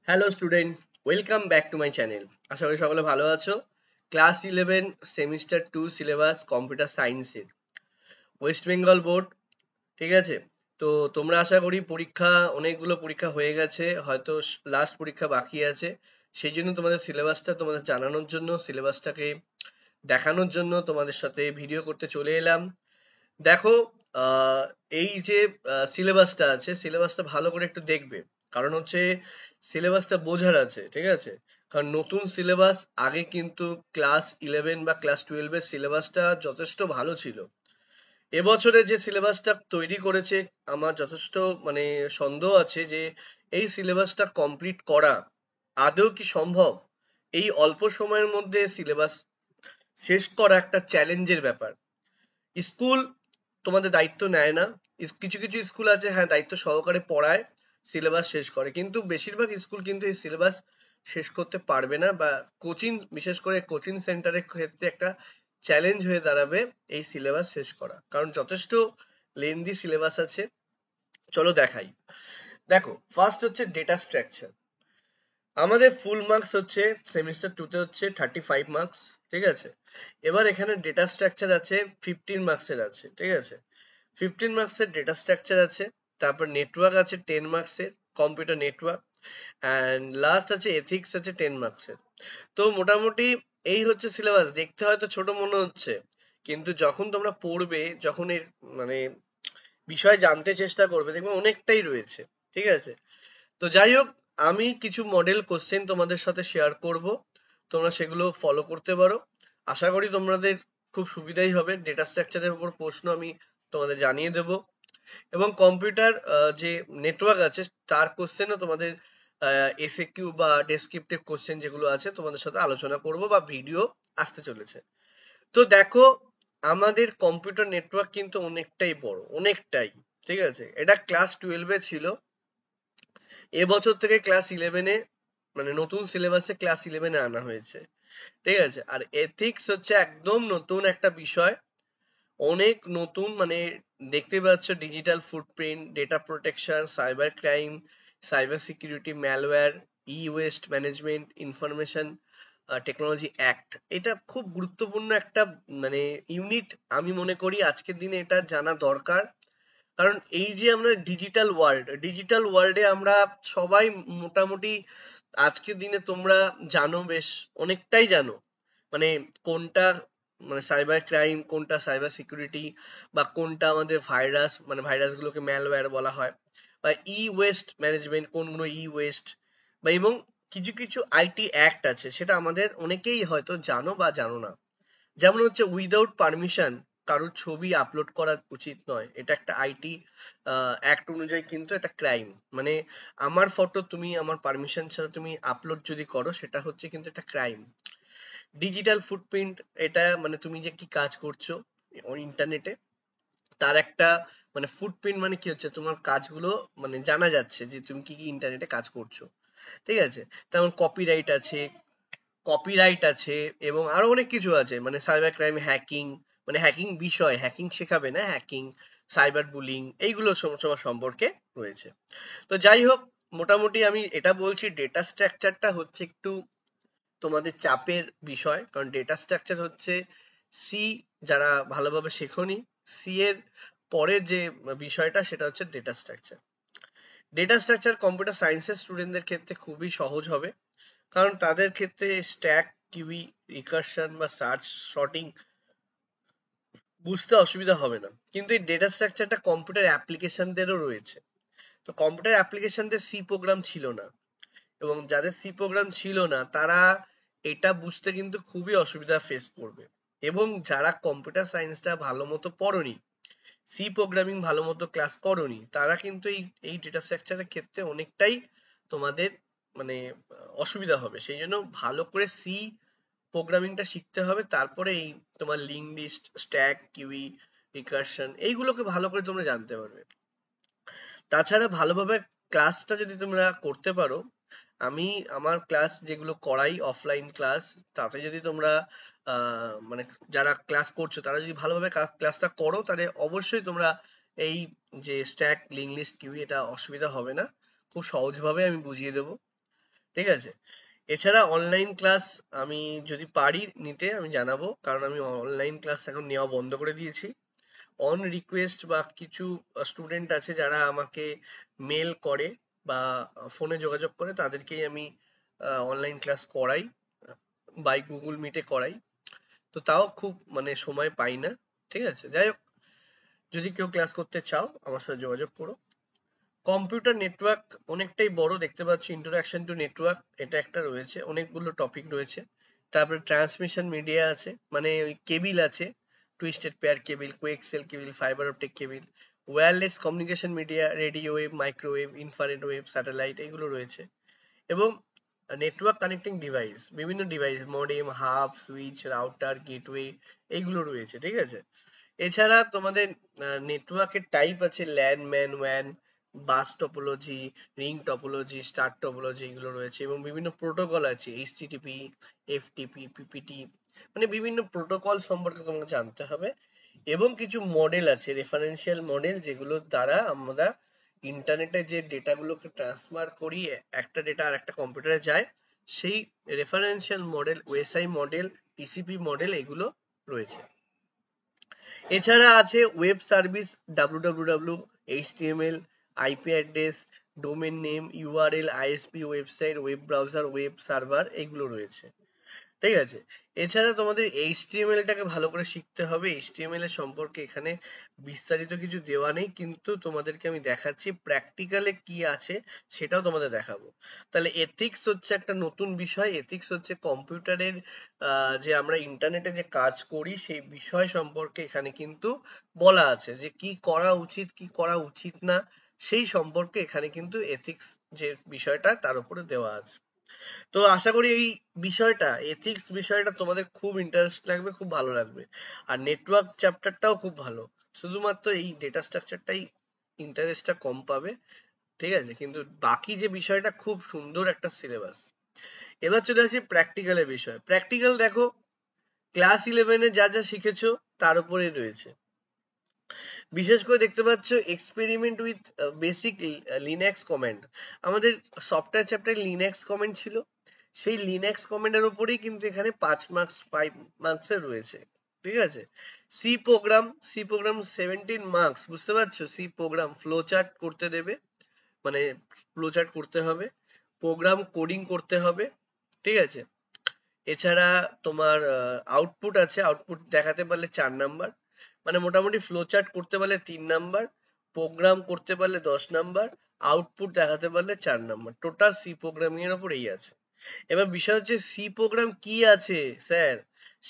Hello student, welcome back to my channel. আশা করি সকলে ভালো আছো। ক্লাস 11 সেমিস্টার 2 সিলেবাস কম্পিউটার সায়েন্সের ওয়েস্ট বেঙ্গল বোর্ড, ঠিক আছে? তো তোমরা আশা করি অনেকগুলো পরীক্ষা হয়ে গেছে, হয়তো লাস্ট পরীক্ষা বাকি আছে। সেই জন্য তোমাদের সিলেবাসটা তোমাদের জানানোর জন্য, সিলেবাসটাকে দেখানোর জন্য তোমাদের সাথে ভিডিও করতে চলে এলাম। দেখো, আহ, এই যে সিলেবাসটা আছে, সিলেবাসটা ভালো করে একটু দেখবে। কারণ হচ্ছে সিলেবাসটা বোঝার আছে, ঠিক আছে? কারণ নতুন সিলেবাস, আগে কিন্তু ক্লাস 11 বা ক্লাস 12 এর সিলেবাসটা যথেষ্ট ভালো ছিল। এবছরে যে সিলেবাসটা তৈরি করেছে, আমার যথেষ্ট মানে সন্দেহ আছে যে এই সিলেবাসটা কমপ্লিট করা আদৌ কি সম্ভব। এই অল্প সময়ের মধ্যে সিলেবাস শেষ করা একটা চ্যালেঞ্জের ব্যাপার। স্কুল তোমাদের দায়িত্ব নেয় না। কিছু কিছু স্কুল আছে, হ্যাঁ, দায়িত্ব সহকারে পড়ায়, সিলেবাস শেষ করে, কিন্তু বেশিরভাগ স্কুল কিন্তু এই সিলেবাস শেষ করতে পারবে না, বা কোচিং, বিশেষ করে কোচিং সেন্টারের ক্ষেত্রে একটা চ্যালেঞ্জ হয়ে দাঁড়াবে এই সিলেবাস শেষ করা, কারণ যথেষ্ট লেন্দি সিলেবাস আছে। চলো দেখাই। দেখো, ফার্স্ট হচ্ছে ডেটা স্ট্রাকচার। আমাদের ফুল মার্কস হচ্ছে সেমিস্টার 2 তে হচ্ছে 35 মার্কস, ঠিক আছে? এবার এখানে ডেটা স্ট্রাকচার আছে 15 মার্কসের আছে, ঠিক আছে? 15 মার্কসের ডেটা স্ট্রাকচার আছে। তারপর নেটওয়ার্ক আছে 10 মার্কসের, কম্পিউটার নেটওয়ার্ক। অ্যান্ড লাস্ট আছে এথিক্স, আছে 10 মার্কসের। তো মোটামুটি এই হচ্ছে সিলেবাস। দেখতে হয়তো ছোট মনে হচ্ছে, কিন্তু যখন তোমরা পড়বে, যখন এর মানে বিষয় জানতে চেষ্টা করবে, দেখবে অনেকটাই রয়েছে, ঠিক আছে? তো যাই হোক, আমি কিছু মডেল কোশ্চেন তোমাদের সাথে শেয়ার করব, তোমরা সেগুলো ফলো করতে পারো। আশা করি তোমাদের খুব সুবিধাই হবে। ডেটা স্ট্রাকচারের উপর প্রশ্ন আমি তোমাদের জানিয়ে দেব, এবং কম্পিউটার যে নেটওয়ার্ক আছে তার কোশ্চেনও তোমাদের এসএকিউ বা ডেসক্রিপটিভ কোশ্চেন যেগুলো আছে তোমাদের সাথে আলোচনা করব, বা ভিডিও আসতে চলেছে। তো দেখো, আমাদের কম্পিউটার নেটওয়ার্ক কিন্তু অনেকটাই বড়, অনেকটাই, ঠিক আছে? এটা ক্লাস 12-এ ছিল, এবছর থেকে ক্লাস 11-এ, মানে নতুন সিলেবাসে ক্লাস 11-এ আনা হয়েছে, ঠিক আছে? আর এথিক্স হচ্ছে একদম নতুন একটা বিষয়, অনেক নতুন। মানে দেখতে পাচ্ছ, digital footprint, data protection, cyber crime, cyber security, malware, e waste management, information technology act. এটা খুব গুরুত্বপূর্ণ একটা মানে ইউনিট। আমি মনে করি আজকের দিনে এটা জানা দরকার। কারণ এই যে আমরা ডিজিটাল ওয়ার্ল্ডে আমরা সবাই মোটামুটি আজকের দিনে, তোমরা জানো, বেশ অনেকটাই জানো, মানে কোনটা মানে সাইবার ক্রাইম, কোনটা সাইবার সিকিউরিটি, বা কোনটা আমাদের ভাইরাস, মানে ভাইরাস গুলোকে ম্যালওয়্যার বলা হয়, বা ই ওয়েস্ট ম্যানেজমেন্ট, কোনগুলো ই ওয়েস্ট, বা এবং কিছু কিছু আইটি অ্যাক্ট আছে, সেটা আমাদের অনেকেই হয়তো জানো বা জানো না। যেমন হচ্ছে উইদাউট পারমিশন কারোর ছবি আপলোড করা উচিত নয়, এটা একটা আইটি অ্যাক্ট অনুযায়ী কিন্তু এটা ক্রাইম। মানে আমার ফটো তুমি আমার পারমিশন ছাড়া তুমি আপলোড যদি করো, সেটা হচ্ছে কিন্তু একটা ক্রাইম। ডিজিটাল ফুটপ্রিন্ট, এটা মানে তুমি যে কি কাজ করছো ইন্টারনেটে, তার একটা মানে ফুটপ্রিন্ট, মানে কি হচ্ছে, তোমার কাজগুলো মানে জানা যাচ্ছে যে তুমি কি কি ইন্টারনেটে কাজ করছো, ঠিক আছে? তেমন কপিরাইট আছে, এবং আরো অনেক কিছু আছে, মানে সাইবার ক্রাইম, হ্যাকিং, মানে হ্যাকিং বিষয়, হ্যাকিং শেখাবে না, হ্যাকিং, সাইবার বুলিং, এইগুলো সমস্যা সম্পর্কে রয়েছে। তো যাই হোক, মোটামুটি আমি এটা বলছি, ডেটা স্ট্রাকচারটা হচ্ছে একটু তোমাদের চাপের বিষয়, কারণ ডেটা স্ট্রাকচার হচ্ছে সি, যারা ভালোভাবে শেখনি, সি এর পরের যে বিষয়টা সেটা হচ্ছে data structure. Data structure computer সায়েন্সের স্টুডেন্টদের ক্ষেত্রে খুবই সহজ হবে, কারণ তাদের ক্ষেত্রে স্ট্যাক, কিউই, রিকারশন বা সার্চ, সর্টিং বুঝতে অসুবিধা হবে না। কিন্তু এই ডেটা স্ট্রাকচারটা কম্পিউটার অ্যাপ্লিকেশনদেরও রয়েছে। তো কম্পিউটার অ্যাপ্লিকেশনদের সি প্রোগ্রাম ছিল না, এবং যাদের সি প্রোগ্রাম ছিল না তারা এটা বুঝতে কিন্তু খুবই অসুবিধা ফেস করবে। এবং যারা কম্পিউটার সায়েন্সটা ভালো মতো পড়োনি, সি প্রোগ্রামিং ভালো মতো ক্লাস করোনি, তারা কিন্তু এই এই ডেটা স্ট্রাকচারের ক্ষেত্রে অনেকটাই তোমাদের মানে অসুবিধা হবে। সেই জন্য ভালো করে সি প্রোগ্রামিংটা শিখতে হবে, তারপরে এই তোমার link list, stack, queue, recursion, এইগুলোকে ভালো করে তোমরা জানতে পারবে। তাছাড়া ভালোভাবে ক্লাসটা যদি তোমরা করতে পারো, আমি আমার ক্লাস যেগুলো করাই অফলাইন ক্লাস, তাতে যদি তোমরা মানে যারা ক্লাস করছো তারা যদি ভালোভাবে ক্লাসটা করো, তাহলে অবশ্যই তোমরা এই যে স্ট্যাক, লিঙ্ক লিস্ট, কিউই, এটা অসুবিধা হবে না। খুব সহজভাবে আমি বুঝিয়ে দেবো। ঠিক আছে। এছাড়া অনলাইন ক্লাস আমি যদি পারি নিতে আমি জানাবো, কারণ আমি অনলাইন ক্লাস এখন নেওয়া বন্ধ করে দিয়েছি। অন রিকোয়েস্ট বা কিছু স্টুডেন্ট আছে যারা আমাকে মেল করে বা ফোনে যোগাযোগ করে, তাদেরকেই আমি অনলাইন ক্লাস করাই, বাই গুগল মিটে করাই। তো তাও খুব মানে সময় পাই না। ঠিক আছে, যাই হোক, যদি কেউ ক্লাস করতে চাও আমার সাথে যোগাযোগ করো। কম্পিউটার নেটওয়ার্ক অনেকটাই বড়, দেখতে পাচ্ছি ইন্ট্রোডাকশন টু নেটওয়ার্ক এটা একটা রয়েছে, অনেকগুলো টপিক রয়েছে। তারপরে ট্রান্সমিশন মিডিয়া আছে, মানে ওই কেবিল আছে, twisted pair cable, coaxial cable, fibre optic cable, wireless communication media, radio wave, microwave, infrared wave, satellite, এগুলো রয়েছে। এবং নেটওয়ার্ক কানেক্টিং ডিভাইস, বিভিন্ন device, modem, hub, switch, router, gateway, এইগুলো রয়েছে। ঠিক আছে। এছাড়া তোমাদের নেটওয়ার্কের টাইপ আছে ল্যান, ম্যান, ওয়ান, bus topology, ring topology, star topology, এগুলো রয়েছে। এবং বিভিন্ন প্রোটোকল আছে, এইচটিটিপি, এফটিপি, পিপিটি, মানে বিভিন্ন প্রোটোকল সম্পর্কে তোমাকে জানতে হবে। এবং কিছু মডেল আছে, রেফারেন্সিয়াল মডেল, যেগুলোর দ্বারা আমরা ইন্টারনেটে যে ডেটাগুলোকে ট্রান্সফার করি, একটা ডেটা আর একটা কম্পিউটারে যায়, সেই referential model, OSI model, TCP model, এগুলো রয়েছে। এছাড়া আছে web service, www, HTML, IP address, domain name, URL, ISP, website, web browser, web server, এগুলো রয়েছে। ঠিক আছে। এছাড়া তোমাদের HTML টাকে ভালো করে শিখতে হবে। HTML এর সম্পর্কে এখানে বিস্তারিত কিছু দেওয়া নেই, কিন্তু তোমাদেরকে আমি দেখাচ্ছি প্র্যাকটিক্যালে কি আছে, সেটাও তোমাদের দেখাবো। তাহলে এথিক্স হচ্ছে একটা নতুন বিষয়। এথিক্স হচ্ছে কম্পিউটারের যে আমরা ইন্টারনেটে যে কাজ করি সেই বিষয় সম্পর্কে এখানে কিন্তু বলা আছে, যে কি করা উচিত কি করা উচিত না, সেই সম্পর্কে এখানে কিন্তু এথিক্স যে বিষয়টা তার উপরে দেওয়া আছে। তো আশা করি এই বিষয়টা, এথিক্স বিষয়টা তোমাদের খুব ইন্টারেস্ট লাগবে, খুব ভালো লাগবে। আর নেটওয়ার্ক চ্যাপ্টারটাও খুব ভালো, শুধুমাত্র এই ডেটা স্ট্রাকচারটাই ইন্টারেস্টটা কম পাবে। ঠিক আছে, কিন্তু বাকি যে বিষয়টা খুব সুন্দর একটা সিলেবাস। এবার চলে আসি প্র্যাকটিক্যালের বিষয়। প্র্যাকটিক্যাল দেখো, ক্লাস 11-এ যা যা শিখেছো তার উপরেই রয়েছে। বিশেষ করে দেখতে পাচ্ছ experiment with basic Linux command. আমাদের সফটওয়্যার চ্যাপ্টারে লিনাক্স কমান্ড ছিল, সেই লিনাক্স কমান্ডের উপরেই কিন্তু এখানে 5 মার্কসের রয়েছে। ঠিক আছে। সি প্রোগ্রাম 17 মার্কস, বুঝতে পারছো? সি প্রোগ্রাম ফ্লো চার্ট করতে দেবে, মানে ফ্লো চার্ট করতে হবে, প্রোগ্রাম কোডিং করতে হবে। ঠিক আছে। এছাড়া তোমার আউটপুট আছে, আউটপুট দেখাতে পারলে 4 নাম্বার, মানে মোটামুটি ফ্লো চার্ট করতে পারলে 3 নাম্বার, প্রোগ্রাম করতে পারলে 10 নাম্বার, আউটপুট দেখাতে পারলে 4 নাম্বার। টোটাল সি প্রোগ্রামিং এর উপর এই আছে। এবার বিষয় হচ্ছে সি প্রোগ্রাম কি আছে স্যার,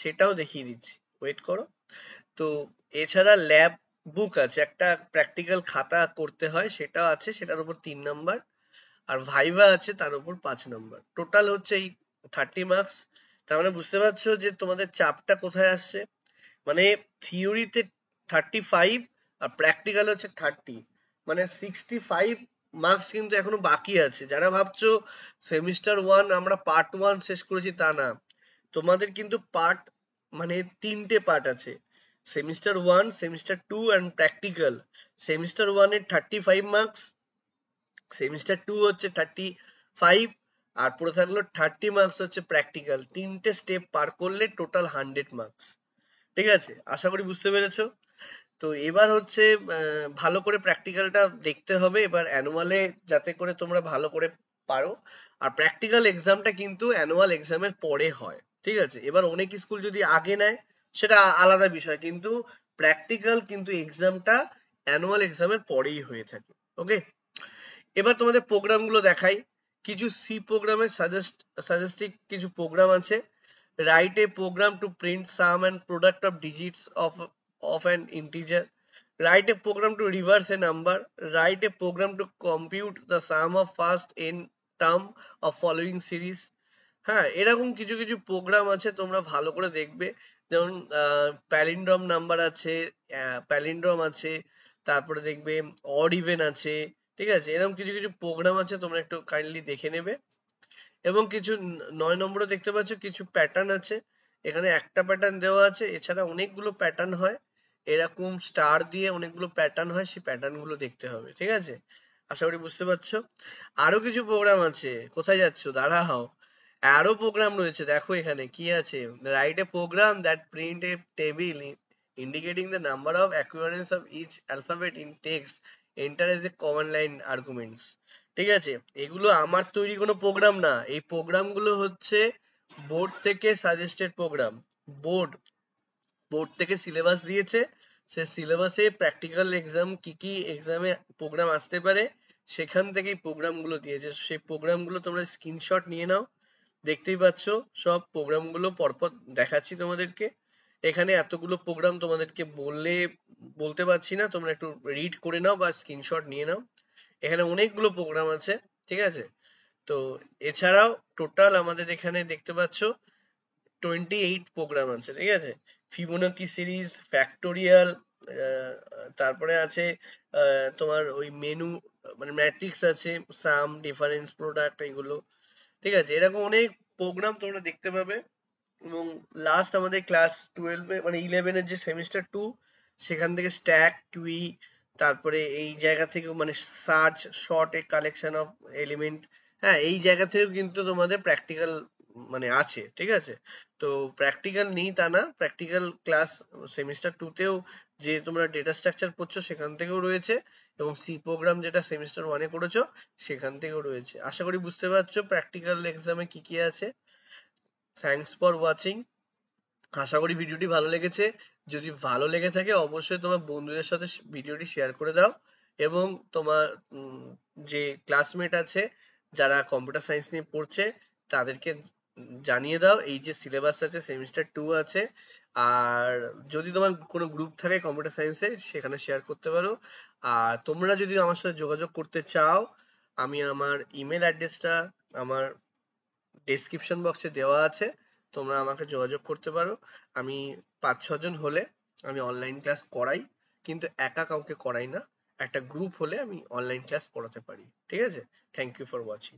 সেটাও দেখিয়ে দিচ্ছি, ওয়েট করো। তো এছাড়া ল্যাব বুক আছে, একটা প্র্যাকটিক্যাল খাতা করতে হয়, সেটাও আছে, সেটার উপর 3 নাম্বার। আর ভাইভা আছে, তার উপর 5 নাম্বার। টোটাল হচ্ছে এই 30 মার্কস। তার মানে বুঝতে পারছো যে তোমাদের চাপটা কোথায় আসছে। মানে থিওরিতে 35 আর প্র্যাকটিক্যাল হচ্ছে 30, মানে 65 মার্কস কিন্তু এখনো বাকি আছে। যারা ভাবছো সেমিস্টার 1 আমরা পার্ট 1 শেষ করেছি, তা না, তোমাদের কিন্তু পার্ট, মানে 3টে পার্ট আছে, semester 1, semester 2 and practical. Semester 1-এর 35 মার্কস, সেমিস্টার 2 হচ্ছে 35, আর পড়ে থাকলো 30 মার্কস হচ্ছে প্র্যাকটিক্যাল। 3টে স্টেপ পার করলে টোটাল 100 মার্কস। ঠিক আছে, আশা করি বুঝতে পেরেছো। তো এবার হচ্ছে ভালো করে প্র্যাকটিক্যালটা দেখতে হবে এবার অ্যানুয়ালে, যাতে করে তোমরা ভালো করে পারো। আর প্র্যাকটিক্যাল এক্সামটা কিন্তু অ্যানুয়াল এক্সামের পরে হয়। ঠিক আছে। এবার অনেক স্কুল যদি আগে নেয় সেটা আলাদা বিষয়, কিন্তু প্র্যাকটিক্যাল কিন্তু এক্সামটা অ্যানুয়াল এক্সামের পরেই হয়ে থাকে। ওকে। এবার তোমাদের প্রোগ্রাম গুলো দেখাই। কিছু সি প্রোগ্রামের সাজেস্টিভ কিছু প্রোগ্রাম আছে। Write a program to print sum and product of digits of an integer. Write a program to reverse a number. Write a program to compute the sum of first n term of following series. হ্যাঁ, এরকম কিছু কিছু program আছে, তোমরা ভালো করে দেখবে। যেমন প্যালিন্ড্রম নাম্বার আছে, প্যালিন্ড্রম আছে, তারপরে দেখবে অড ইভেন আছে। ঠিক আছে, এরকম কিছু কিছু প্রোগ্রাম আছে, তোমরা একটু কাইন্ডলি দেখে নেবে। এবং কিছু 9 নম্বরে দেখতে পাচ্ছ কিছু প্যাটার্ন আছে। এখানে একটা প্যাটার্ন দেওয়া আছে, এছাড়া অনেকগুলো প্যাটার্ন হয়, এরকম স্টার দিয়ে অনেকগুলো প্যাটার্ন হয়, সেই প্যাটার্ন গুলো দেখতে হবে। ঠিক আছে। আশা করি বুঝতে পারছো। আরো কিছু প্রোগ্রাম আছে, কোথায় যাচ্ছো, দাঁড়াও। আরো প্রোগ্রাম রয়েছে, দেখো এখানে কি আছে। Write a program that print A table indicating the number of occurrence of each alphabet in text enter as a command line arguments। ঠিক আছে, এগুলো আমার তৈরি কোনো প্রোগ্রাম না, এই প্রোগ্রাম গুলো হচ্ছে বোর্ড থেকে সাজেস্টেড প্রোগ্রাম। বোর্ড বোর্ড থেকে সিলেবাস দিয়েছে, সে সিলেবাসে প্র্যাকটিক্যাল এক্সাম কি কি এক্সামে প্রোগ্রাম আসতে পারে সেখান থেকেই প্রোগ্রাম গুলো দিয়েছে। সেই প্রোগ্রাম গুলো তোমরা স্ক্রিনশট নিয়ে নাও। দেখতেই পাচ্ছ সব প্রোগ্রাম গুলো পরপর দেখাচ্ছি তোমাদেরকে। এখানে এতগুলো প্রোগ্রাম তোমাদেরকে বলতে পারছি না, তোমরা একটু রিড করে নাও বা স্ক্রিনশট নিয়ে নাও। এখানে অনেকগুলো প্রোগ্রাম আছে, ঠিক আছে। তো এছাড়াও টোটাল আমাদের এখানে দেখতে পাচ্ছ 28 প্রোগ্রাম আছে, ঠিক আছে। ফিবোনাকি সিরিজ, ফ্যাক্টোরিয়াল, তারপরে আছে তোমার ওই মেনু, মানে ম্যাট্রিক্স আছে, সাম, ডিফারেন্স, প্রোডাক্ট, এগুলো, ঠিক আছে। এরকম অনেক প্রোগ্রাম তোমরা দেখতে পাবে। এবং লাস্ট আমাদের ক্লাস 12 মানে 11-এর যে সেমিস্টার 2, সেখান থেকে স্ট্যাক, টুই, তারপরে এই জায়গা থেকে মানে search, short a collection of element, হ্যাঁ এই জায়গা থেকেও কিন্তু তোমাদের প্র্যাকটিক্যাল মানে আছে, ঠিক আছে। তো প্র্যাকটিক্যাল নেই তা না, প্র্যাকটিক্যাল ক্লাস সেমিস্টার 2তেও যে তোমরা ডেটা স্ট্রাকচার পড়ছো সেখান থেকেও রয়েছে, এবং সি প্রোগ্রাম যেটা সেমিস্টার 1-এ করেছো সেখান থেকেও রয়েছে। আশা করি বুঝতে পারছো প্র্যাকটিক্যাল এক্সামে কি কি আছে। Thanks for watching. আশা করি ভিডিওটি ভালো লেগেছে। যদি ভালো লেগে থাকে অবশ্যই তোমার বন্ধুদের সাথে ভিডিওটি শেয়ার করে দাও, এবং তোমার যে ক্লাসমেট আছে যারা কম্পিউটার সায়েন্স নিয়ে পড়ছে তাদেরকে জানিয়ে দাও এই যে সিলেবাস আছে, সেমিস্টার 2 আছে। আর যদি তোমার কোনো গ্রুপ থাকে কম্পিউটার সায়েন্সের সেখানে শেয়ার করতে পারো। আর তোমরা যদি আমার সাথে যোগাযোগ করতে চাও, আমি আমার ইমেল অ্যাড্রেসটা আমার ডেসক্রিপশন বক্সে দেওয়া আছে, তোমরা আমাকে যোগাযোগ করতে পারো। আমি 5-6 জন হলে আমি অনলাইন ক্লাস করাই, কিন্তু একা কাউকে করাই না। একটা গ্রুপ হলে আমি অনলাইন ক্লাস করাতে পারি, ঠিক আছে। Thank you for watching.